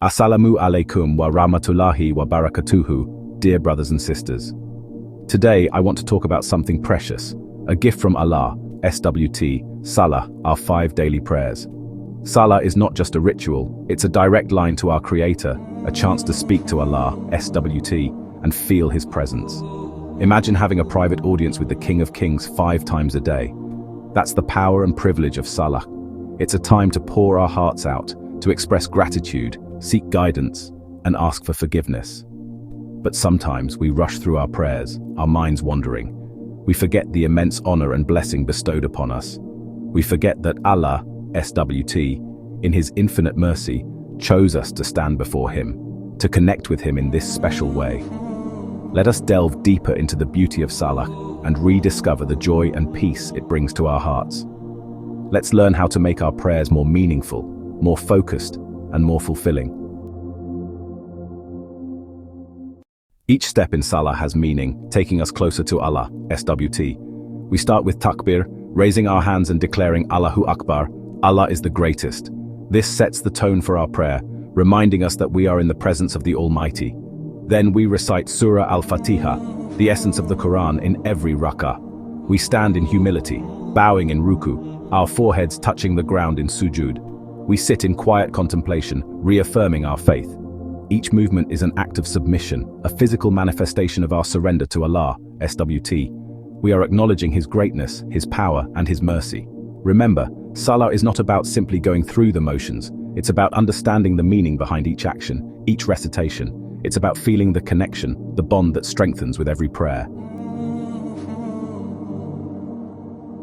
Assalamu alaikum wa rahmatullahi wa barakatuhu, dear brothers and sisters. Today I want to talk about something precious, a gift from Allah, SWT, Salah, our 5 daily prayers. Salah is not just a ritual, it's a direct line to our Creator, a chance to speak to Allah, SWT, and feel His presence. Imagine having a private audience with the King of Kings 5 times a day. That's the power and privilege of Salah. It's a time to pour our hearts out, to express gratitude, seek guidance, and ask for forgiveness. But sometimes we rush through our prayers, our minds wandering. We forget the immense honor and blessing bestowed upon us. We forget that Allah, SWT, in His infinite mercy, chose us to stand before Him, to connect with Him in this special way. Let us delve deeper into the beauty of Salah and rediscover the joy and peace it brings to our hearts. Let's learn how to make our prayers more meaningful, more focused, and more fulfilling. Each step in Salah has meaning, taking us closer to Allah, SWT. We start with takbir, raising our hands and declaring Allahu Akbar, Allah is the greatest. This sets the tone for our prayer, reminding us that we are in the presence of the Almighty. Then we recite Surah Al-Fatiha, the essence of the Quran, in every rak'ah. We stand in humility, bowing in ruku, our foreheads touching the ground in sujud. We sit in quiet contemplation, reaffirming our faith. Each movement is an act of submission, a physical manifestation of our surrender to Allah, SWT. We are acknowledging His greatness, His power, and His mercy. Remember, Salah is not about simply going through the motions. It's about understanding the meaning behind each action, each recitation. It's about feeling the connection, the bond that strengthens with every prayer.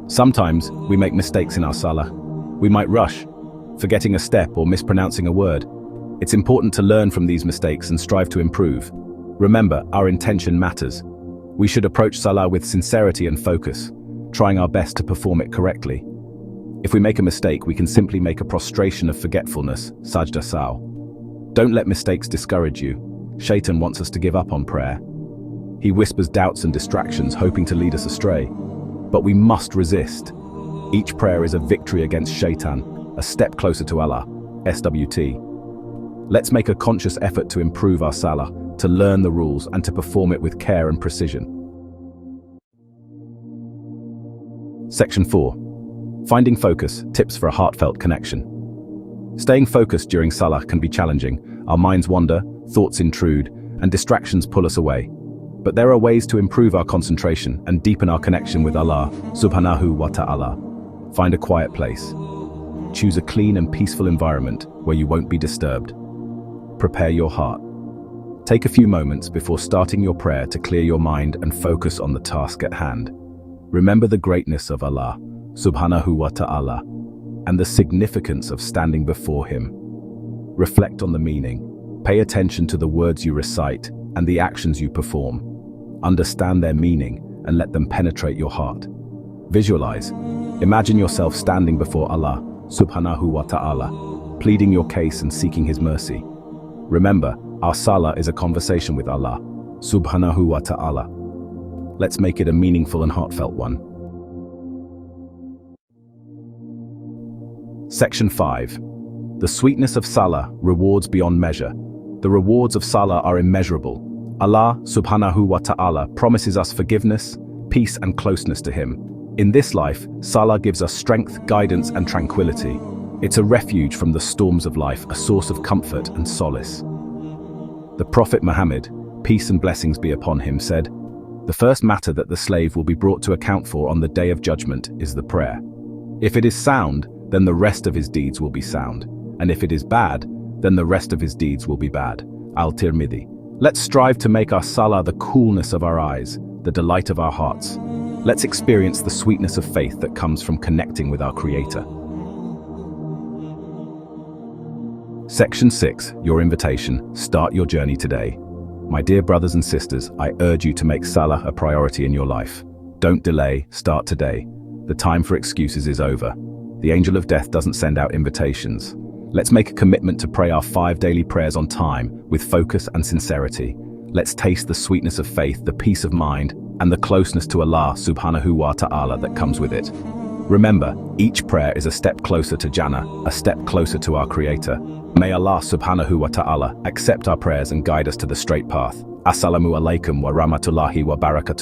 Sometimes we make mistakes in our Salah. We might rush, forgetting a step or mispronouncing a word. It's important to learn from these mistakes and strive to improve. Remember, our intention matters. We should approach Salah with sincerity and focus, trying our best to perform it correctly. If we make a mistake, we can simply make a prostration of forgetfulness, sajda saw. Don't let mistakes discourage you. Shaitan wants us to give up on prayer. He whispers doubts and distractions, hoping to lead us astray. But we must resist. Each prayer is a victory against Shaitan, a step closer to Allah, SWT. Let's make a conscious effort to improve our Salah, to learn the rules and to perform it with care and precision. Section 4. Finding focus, tips for a heartfelt connection. Staying focused during Salah can be challenging. Our minds wander, thoughts intrude, and distractions pull us away. But there are ways to improve our concentration and deepen our connection with Allah, subhanahu wa ta'ala. Find a quiet place. Choose a clean and peaceful environment where you won't be disturbed. Prepare your heart. Take a few moments before starting your prayer to clear your mind and focus on the task at hand. Remember the greatness of Allah, subhanahu wa ta'ala, and the significance of standing before Him. Reflect on the meaning. Pay attention to the words you recite and the actions you perform. Understand their meaning and let them penetrate your heart. Visualize. Imagine yourself standing before Allah, subhanahu wa ta'ala, pleading your case and seeking His mercy. Remember, our Salah is a conversation with Allah, subhanahu wa ta'ala. Let's make it a meaningful and heartfelt one. Section 5. The sweetness of Salah, rewards beyond measure. The rewards of Salah are immeasurable. Allah, subhanahu wa ta'ala, promises us forgiveness, peace and closeness to Him. In this life, Salah gives us strength, guidance and tranquility. It's a refuge from the storms of life, a source of comfort and solace. The Prophet Muhammad, peace and blessings be upon him, said, "The first matter that the slave will be brought to account for on the day of judgment is the prayer. If it is sound, then the rest of his deeds will be sound. And if it is bad, then the rest of his deeds will be bad." Al-Tirmidhi. Let's strive to make our Salah the coolness of our eyes, the delight of our hearts. Let's experience the sweetness of faith that comes from connecting with our Creator. Section 6. Your invitation. Start your journey today. My dear brothers and sisters, I urge you to make Salah a priority in your life. Don't delay, start today. The time for excuses is over. The angel of death doesn't send out invitations. Let's make a commitment to pray our 5 daily prayers on time, with focus and sincerity. Let's taste the sweetness of faith, the peace of mind, and the closeness to Allah subhanahu wa ta'ala that comes with it. Remember, each prayer is a step closer to Jannah, a step closer to our Creator. May Allah subhanahu wa ta'ala accept our prayers and guide us to the straight path. Assalamu alaikum wa rahmatullahi wa barakatuh.